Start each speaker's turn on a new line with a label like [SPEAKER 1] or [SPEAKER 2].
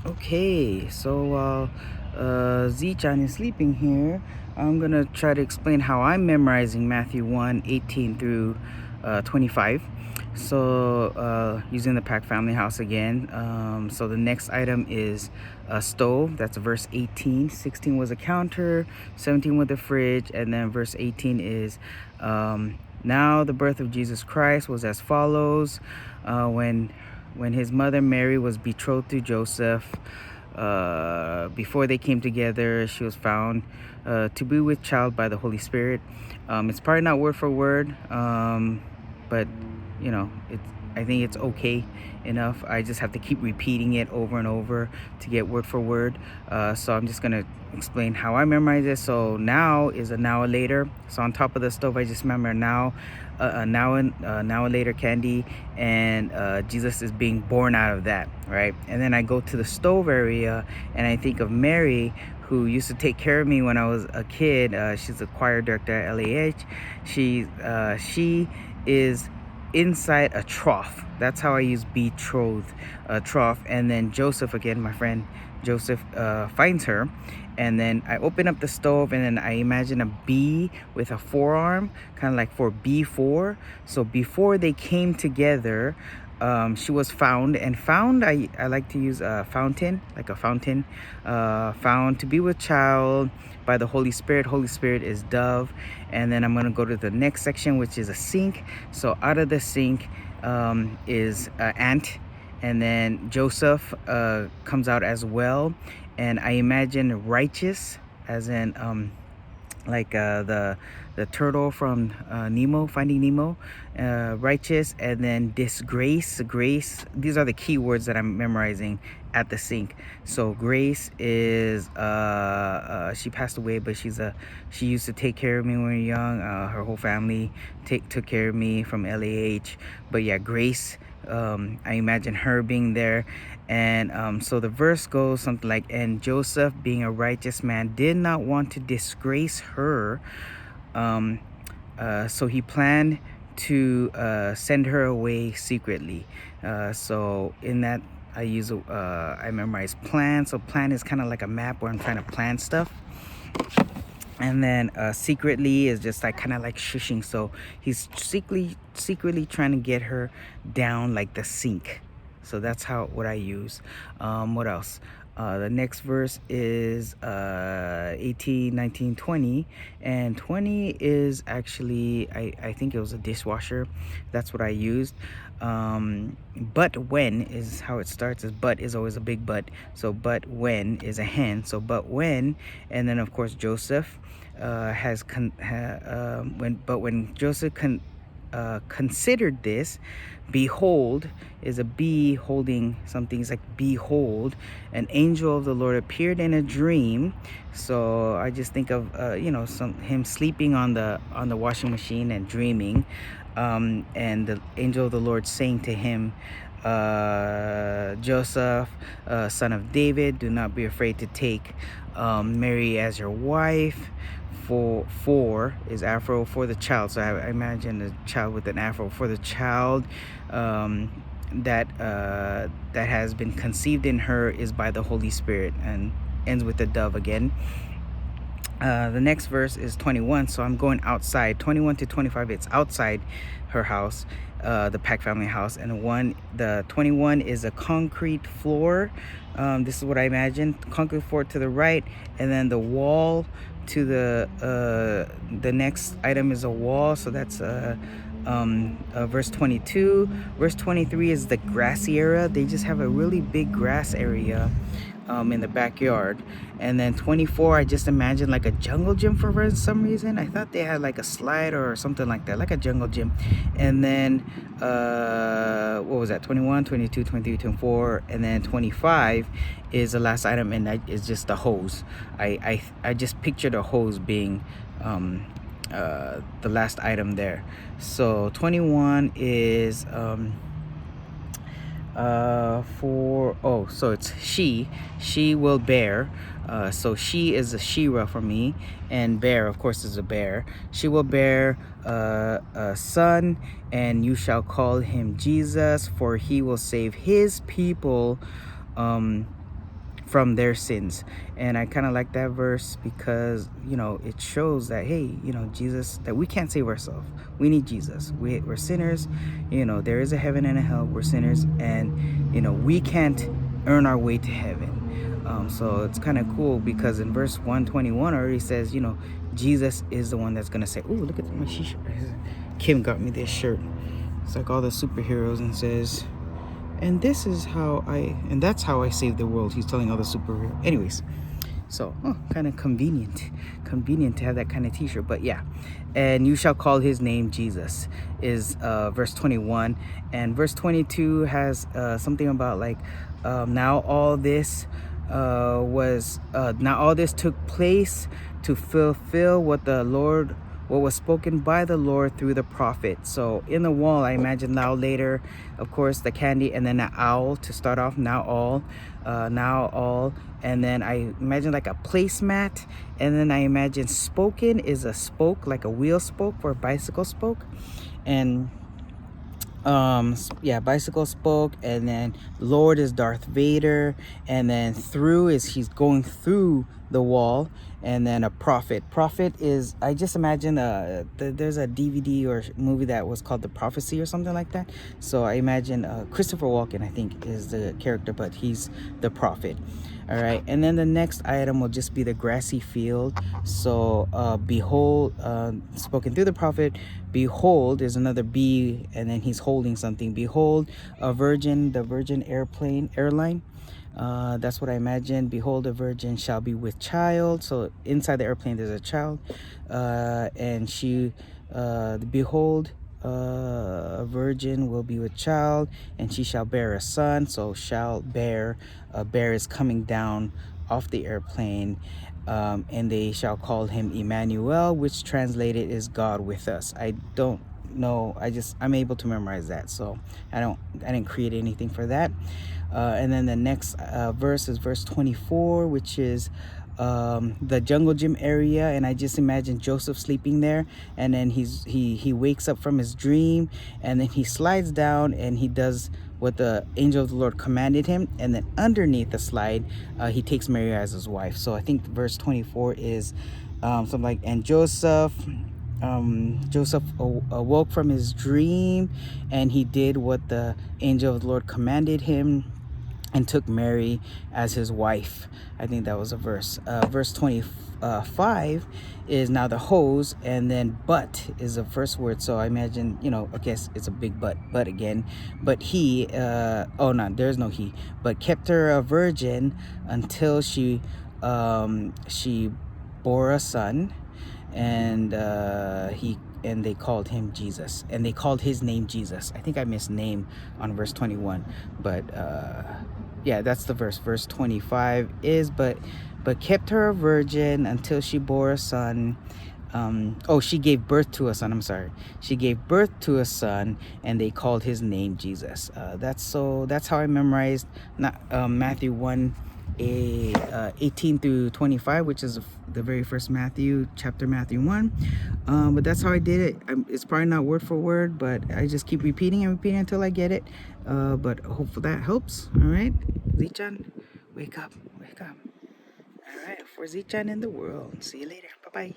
[SPEAKER 1] Okay, so while Z-chan is sleeping here, I'm gonna try to explain how I'm memorizing Matthew 1:18 through 25. So using the Pack Family House again. So the next item is a stove. That's verse 18. 16 was a counter, 17 was the fridge, and then verse 18 is now the birth of Jesus Christ was as follows. When his mother Mary was betrothed to Joseph, before they came together, she was found to be with child by the Holy Spirit. It's probably not word for word, but I think it's okay enough. I just have to keep repeating it over and over to get word for word. So I'm just gonna explain how I memorize it. So now is a now a later. So on top of the stove, I just remember now, now a later candy, and Jesus is being born out of that, right? And then I go to the stove area, and I think of Mary, who used to take care of me when I was a kid. She's a choir director at LAH. She is inside a trough. That's how I use betrothed, trough. And then Joseph, again, my friend Joseph, finds her, and then I open up the stove, and then I imagine a bee with a forearm, kind of like for B4. So before they came together, she was found. And found, I like to use a fountain, like a fountain. Found to be with child by the Holy Spirit. Holy Spirit is dove. And then I'm going to go to the next section, which is a sink. So out of the sink is ant. And then Joseph comes out as well. And I imagine righteous, as in like the turtle from Nemo, Finding Nemo, righteous, and then disgrace, grace. These are the key words that I'm memorizing at the sink. So grace is she passed away, but she used to take care of me when we were young. Her whole family took care of me from LAH. But yeah, grace. I imagine her being there. And so the verse goes something like, and Joseph, being a righteous man, did not want to disgrace her, so he planned to send her away secretly. So in that, I memorize plan. So plan is kind of like a map where I'm trying to plan stuff. And then secretly is just like kind of like shushing. So he's secretly trying to get her down like the sink. So that's what I use. What else? The next verse is 18, 19, 20. And 20 is actually, I think it was a dishwasher. That's what I used. But when is how it starts. Is but is always a big but. So but when is a hen. So but when, and then of course Joseph when Joseph considered this, behold is a bee holding something. It's like behold, an angel of the Lord appeared in a dream. So I just think of him sleeping on the washing machine and dreaming, and the angel of the Lord saying to him, Joseph, son of David, do not be afraid to take Mary as your wife. For is afro for the child. So I imagine a child with an afro. For the child that has been conceived in her is by the Holy Spirit, and ends with the dove again. The next verse is 21. So I'm going outside. 21 to 25, it's outside her house, the Pack family house. And the 21 is a concrete floor. This is what I imagine. Concrete floor to the right, and then the wall to the next item is a wall. So that's verse 22. Verse 23 is the grassy area. They just have a really big grass area in the backyard. And then 24, I just imagined like a jungle gym for some reason. I thought they had like a slide or something like that, like a jungle gym. And then what was that? 21, 22, 23, 24, and then 25 is the last item, and that is just the hose. I just pictured a hose being the last item there. So 21 is so it's she will bear. So she is a Shira for me, and bear, of course, is a bear. She will bear a son, and you shall call him Jesus, for he will save his people from their sins. And I kind of like that verse because, you know, it shows that, hey, you know, Jesus, that we can't save ourselves. We need Jesus. We're sinners. You know, there is a heaven and a hell. We're sinners, and, you know, we can't earn our way to heaven. So it's kind of cool because in verse 121 already says, you know, Jesus is the one that's gonna say, "Oh, look at my shirt." Kim got me this shirt. It's like all the superheroes, and says, "And this is how and that's how I save the world." He's telling all the superheroes. Anyways, so kind of convenient to have that kind of t-shirt. But yeah, and you shall call his name Jesus is verse 21, and verse 22 has something about like now all this now all this took place to fulfill what was spoken by the Lord through the prophet. So in the wall, I imagine now later, of course, the candy, and then an owl to start off. Now all, and then I imagine like a placemat, and then I imagine spoken is a spoke, like a wheel spoke for a bicycle spoke, and yeah, bicycle spoke, and then Lord is Darth Vader, and then through is he's going through the wall, and then a prophet is, I just imagine there's a DVD or movie that was called The Prophecy or something like that. So I imagine Christopher Walken, I think, is the character, but he's the prophet. All right, and then the next item will just be the grassy field. So behold, spoken through the prophet, behold is another B, and then he's holding something. Behold, the virgin airline. That's what I imagine. Behold, a virgin shall be with child. So inside the airplane there's a child, and she behold, a virgin will be with child, and she shall bear a son. So shall bear, bear is coming down off the airplane, and they shall call him Emmanuel, which translated is God with us. I don't know, I'm able to memorize that, so I didn't create anything for that. And then the next verse is verse 24, which is the jungle gym area, and I just imagine Joseph sleeping there, and then he wakes up from his dream, and then he slides down and he does what the angel of the Lord commanded him, and then underneath the slide he takes Mary as his wife. So I think verse 24 is something like, and Joseph awoke from his dream, and he did what the angel of the Lord commanded him, and took Mary as his wife. I think that was a verse. Verse 25 is now the hose, and then but is the first word. So I imagine, you know, I guess it's a big but again. But he, oh no, there's no he, but kept her a virgin until she bore a son, and they called him Jesus, and they called his name Jesus. I think I missed name on verse 21, but yeah, that's the verse. Verse 25 is but kept her a virgin until she bore a son. She gave birth to a son. I'm sorry. She gave birth to a son, and they called his name Jesus. That's how I memorized Matthew 1, 18 through 25, which is the very first Matthew 1. But that's how I did it. It's probably not word for word, but I just keep repeating until I get it. But hopefully that helps. All right, Zichan, wake up. All right, for Zichan in the world. See you later. Bye bye.